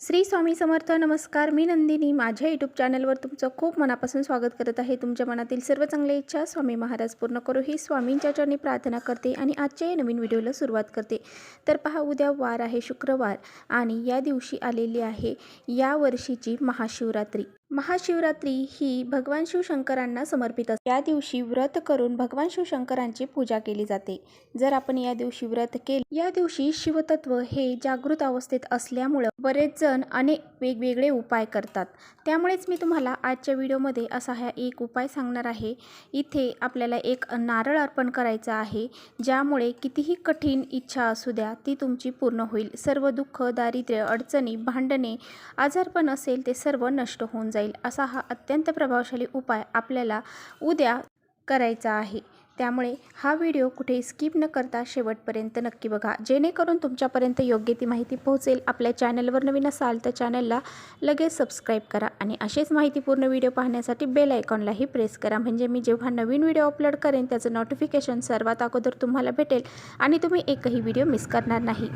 श्री स्वामी समर्थ. नमस्कार, मी नंदिनी माझ्या यूट्यूब चॅनलवर तुमचं खूप मनापासून स्वागत करत आहे. तुमच्या मनातील सर्व चांगल्या इच्छा स्वामी महाराज पूर्ण करो ही स्वामींच्या चरणी प्रार्थना करते आणि आजच्या या नवीन व्हिडिओला सुरुवात करते. तर पहा, उद्या वार आहे शुक्रवार आणि या दिवशी आलेली आहे या वर्षीची महाशिवरात्री. महाशिवरात्री ही भगवान शिवशंकरांना समर्पित असते. या दिवशी व्रत करून भगवान शिवशंकरांची पूजा केली जाते. जर आपण या दिवशी व्रत केले, या दिवशी शिवतत्व हे जागृत अवस्थेत असल्यामुळं बरेच जण अनेक वेगवेगळे उपाय करतात. त्यामुळेच मी तुम्हाला आजच्या व्हिडिओमध्ये असा हा एक उपाय सांगणार आहे. इथे आपल्याला एक नारळ अर्पण करायचा आहे, ज्यामुळे कितीही कठीण इच्छा असू द्या ती तुमची पूर्ण होईल. सर्व दुःख, दारिद्र्य, अडचणी, भांडणे, आजारपण असेल ते सर्व नष्ट होऊन जाईल. असा हा अत्यंत प्रभावशाली उपाय आपल्याला उद्या करायचा आहे. त्यामुळे हा व्हिडिओ कुठे स्किप न करता शेवटपर्यंत नक्की बघा, जेणेकरून तुमच्यापर्यंत योग्य ती माहिती पोहोचेल. आपल्या चॅनलवर नवीन असाल तर चॅनलला लगेच सबस्क्राईब करा आणि असेच माहितीपूर्ण व्हिडिओ पाहण्यासाठी बेल आयकॉनलाही प्रेस करा, म्हणजे मी जेव्हा नवीन व्हिडिओ अपलोड करेन त्याचं नोटिफिकेशन सर्वात अगोदर तुम्हाला भेटेल आणि तुम्ही एकही व्हिडिओ मिस करणार नाही.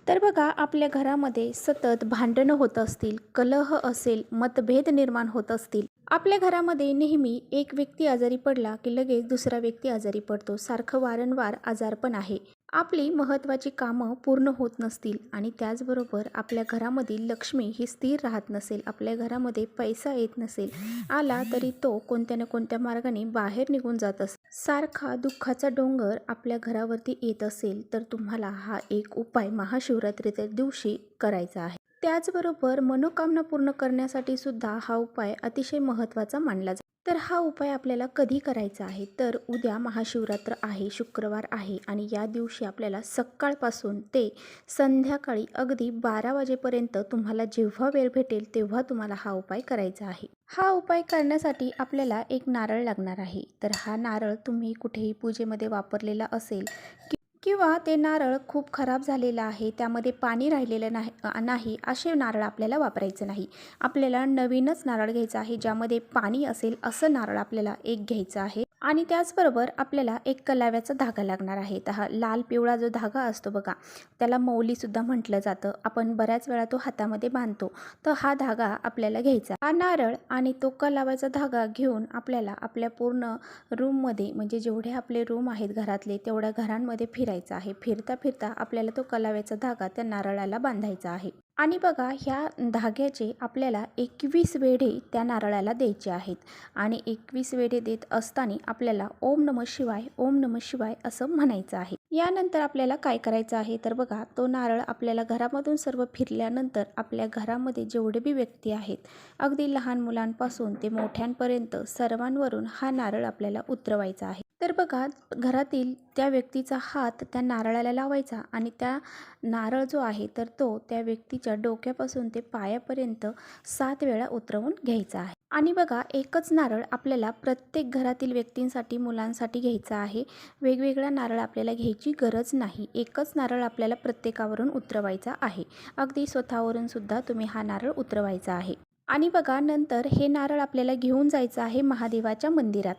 तर बघा, आपल्या घरामध्ये सतत भांडणं होत असतील, कलह असेल, मतभेद निर्माण होत असतील. आपल्या घरामध्ये नेहमी एक व्यक्ती आजारी पडला की लगेच दुसरा व्यक्ती आजारी पडतो. सारखं वारंवार आजारपण आहे. आपली महत्त्वाची कामं पूर्ण होत नसतील आणि त्याचबरोबर आपल्या घरामधील लक्ष्मी ही स्थिर राहत नसेल, आपल्या घरामध्ये पैसा येत नसेल, आला तरी तो कोणत्या ना कोणत्या मार्गाने बाहेर निघून जात असेल, सारखा दुःखाचा डोंगर आपल्या घरावरती येत असेल, तर तुम्हाला हा एक उपाय महाशिवरात्रीच्या दिवशी करायचा आहे. त्याचबरोबर मनोकामना पूर्ण करण्यासाठी सुद्धा हा उपाय अतिशय महत्त्वाचा मानला जातो. तर हा उपाय आपल्याला कधी करायचा आहे, तर उद्या महाशिवरात्र आहे, शुक्रवार आहे आणि या दिवशी आपल्याला सकाळपासून ते संध्याकाळी अगदी 12 वाजेपर्यंत तुम्हाला जेव्हा वेळ भेटेल तेव्हा तुम्हाला हा उपाय करायचा आहे. हा उपाय करण्यासाठी आपल्याला एक नारळ लागणार आहे. तर हा नारळ तुम्ही कुठेही पूजेमध्ये वापरलेला असेल किंवा ते नारळ खूप खराब झालेलं आहे, त्यामध्ये पाणी राहिलेलं नाही असे नारळ आपल्याला वापरायचं नाही. आपल्याला नवीनच नारळ घ्यायचा आहे, ज्यामध्ये पाणी असेल असं नारळ आपल्याला एक घ्यायचं आहे. आणि त्याचबरोबर आपल्याला एक कलाव्याचा धागा लागणार आहे. तर हा लाल पिवळा जो धागा असतो बघा, त्याला मौलीसुद्धा म्हटलं जातं. आपण बऱ्याच वेळा तो हातामध्ये बांधतो. तर हा धागा आपल्याला घ्यायचा. हा नारळ आणि तो कलाव्याचा धागा घेऊन आपल्याला आपल्या पूर्ण रूममध्ये, म्हणजे जेवढे आपले रूम आहेत घरातले तेवढ्या घरांमध्ये फिरायचं आहे. फिरता फिरता आपल्याला तो कलाव्याचा धागा त्या नारळाला बांधायचा आहे. आणि बघा, ह्या धाग्याचे आपल्याला 21 वेढे त्या नारळाला द्यायचे आहेत आणि 21 वेढे देत असताना आपल्याला ओम नमः शिवाय, ओम नमः शिवाय असं म्हणायचं आहे. यानंतर आपल्याला काय करायचं आहे, तर बघा, तो नारळ आपल्याला घरामधून सर्व फिरल्यानंतर आपल्या घरामध्ये जेवढे बी व्यक्ती आहेत, अगदी लहान मुलांपासून ते मोठ्यांपर्यंत सर्वांवरून हा नारळ आपल्याला उतरवायचा आहे. तर बघा, घरातील त्या व्यक्तीचा हात त्या नारळाला लावायचा आणि त्या नारळ जो आहे तर तो त्या व्यक्तीच्या डोक्यापासून ते पायापर्यंत 7 वेळा उतरवून घ्यायचा आहे. आणि बघा, एकच नारळ आपल्याला प्रत्येक घरातील व्यक्तींसाठी, मुलांसाठी घ्यायचा आहे. वेगवेगळा नारळ आपल्याला घ्यायची गरज नाही. एकच नारळ आपल्याला प्रत्येकावरून उतरवायचा आहे. अगदी स्वतःवरून सुद्धा तुम्ही हा नारळ उतरवायचा आहे. आणि बघा, नंतर हे नारळ आपल्याला घेऊन जायचं आहे महादेवाच्या मंदिरात.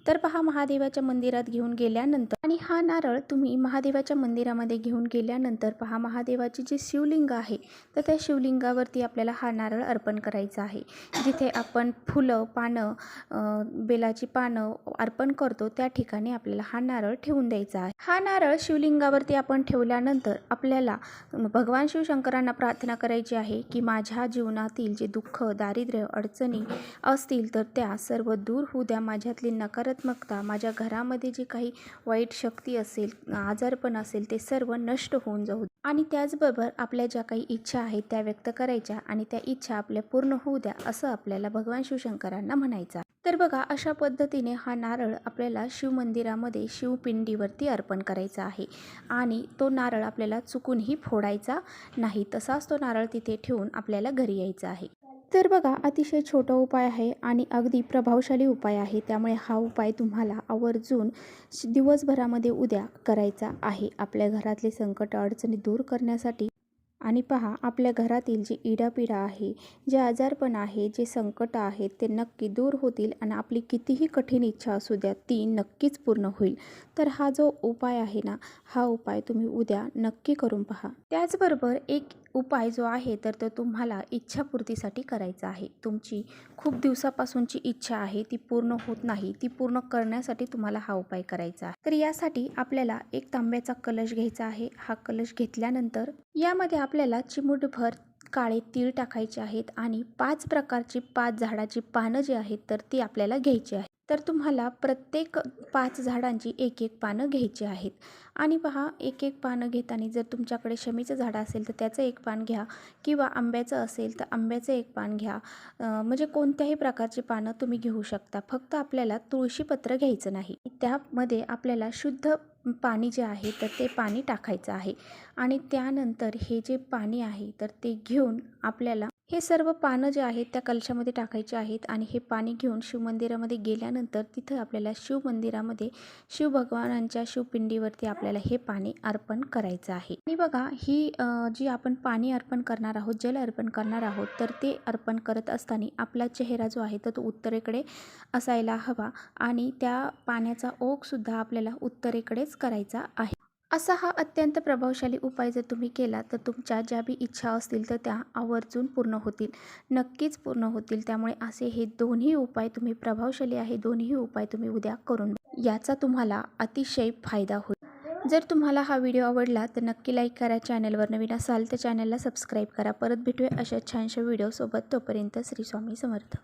तर पहा, महादेवाच्या मंदिरात घेऊन गेल्यानंतर आणि हा नारळ तुम्ही महादेवाच्या मंदिरामध्ये घेऊन गेल्यानंतर पहा, महादेवाची जी शिवलिंग आहे तर त्या शिवलिंगावरती आपल्याला हा नारळ अर्पण करायचा आहे. जिथे आपण फुलं, पानं, बेलाची पानं अर्पण करतो त्या ठिकाणी आपल्याला हा नारळ ठेवून द्यायचा आहे. हा नारळ शिवलिंगावरती आपण ठेवल्यानंतर आपल्याला भगवान शिवशंकरांना प्रार्थना करायची आहे की माझ्या जीवनातील जे दुःख, दारिद्र्य, अडचणी असतील तर त्या सर्व दूर होऊ द्या. माझ्यातली नकारात्मकता, माझ्या घरामध्ये जी काही वाईट शक्ती असेल, आजारपण असेल, ते सर्व नष्ट होऊन जाऊ. आणि त्याचबरोबर आपल्या ज्या काही इच्छा आहेत त्या व्यक्त करायच्या आणि त्या इच्छा आपल्या पूर्ण होऊ द्या असं आपल्याला भगवान शिवशंकरांना म्हणायचं. तर बघा, अशा पद्धतीने हा नारळ आपल्याला शिवमंदिरामध्ये शिवपिंडीवरती अर्पण करायचा आहे आणि तो नारळ आपल्याला चुकूनही फोडायचा नाही. तसाच तो नारळ तिथे ठेवून आपल्याला घरी यायचा आहे. तर बघा, अतिशय छोटा उपाय आहे आणि अगदी प्रभावशाली उपाय आहे. त्यामुळे हा उपाय तुम्हाला आवर्जून दिवसभरामध्ये उद्या करायचा आहे, आपल्या घरातले संकट, अडचणी दूर करण्यासाठी. आणि पहा, आपल्या घरातील जी इडापिडा आहे, जे आजारपण आहे, जे संकट आहेत ते नक्की दूर होतील आणि आपली कितीही कठीण इच्छा असू द्या ती नक्कीच पूर्ण होईल. तर हा जो उपाय आहे ना, हा उपाय तुम्ही उद्या नक्की करून पहा. त्याचबरोबर एक उपाय जो आहे तर तो तुम्हाला इच्छापूर्तीसाठी करायचा आहे. तुमची खूप दिवसापासूनची इच्छा आहे ती पूर्ण होत नाही, ती पूर्ण करण्यासाठी तुम्हाला हा उपाय करायचा आहे. तर यासाठी आपल्याला एक तांब्याचा कलश घ्यायचा आहे. हा कलश घेतल्यानंतर यामध्ये आपल्याला चिमूटभर काळे तीळ टाकायचे आहेत आणि 5 प्रकारची 5 झाडाची पानं जी आहेत तर ती आपल्याला घ्यायची आहे. तर तुम्हाला प्रत्येक 5 झाडांची एक एक पानं घ्यायची आहेत. आणि पहा, एक एक पानं घेताना जर तुमच्याकडे शमीचं झाड असेल तर त्याचं एक पान घ्या, किंवा आंब्याचं असेल तर आंब्याचं एक पान घ्या. म्हणजे कोणत्याही प्रकारची पानं तुम्ही घेऊ शकता. फक्त आपल्याला तुळशीपत्र घ्यायचं नाही. त्यामध्ये आपल्याला शुद्ध पाणी जे आहे तर ते पाणी टाकायचं आहे. आणि त्यानंतर हे जे पाणी आहे तर ते घेऊन आपल्याला हे सर्व पानं जे आहेत त्या कलशामध्ये टाकायचे आहेत. आणि हे पाणी घेऊन शिवमंदिरामध्ये गेल्यानंतर तिथं आपल्याला शिवमंदिरामध्ये शिवभगवानांच्या शिवपिंडीवरती आपल्याला हे पाणी अर्पण करायचं आहे. आणि बघा, ही जी आपण पाणी अर्पण करणार आहोत, जल अर्पण करणार आहोत, तर ते अर्पण करत असताना आपला चेहरा जो आहे तर तो उत्तरेकडे असायला हवा. आणि त्या पाण्याचा ओघसुद्धा आपल्याला उत्तरेकडेच करायचा आहे. असा हा अत्यंत प्रभावशाली उपाय जर तुम्ही केला तर तुमच्या ज्या बी इच्छा असतील तर त्या आवर्जून पूर्ण होतील, नक्कीच पूर्ण होतील. त्यामुळे असे हे दोन्ही उपाय तुम्ही, प्रभावशाली आहे दोन्ही उपाय, तुम्ही उद्या करून याचा तुम्हाला अतिशय फायदा होईल. जर तुम्हाला हा व्हिडिओ आवडला तर नक्की लाईक करा. चॅनलवर नवीन असाल तर चॅनलला सबस्क्राईब करा. परत भेटूया अशा छानशा व्हिडिओसोबत. तोपर्यंत श्री स्वामी समर्थ.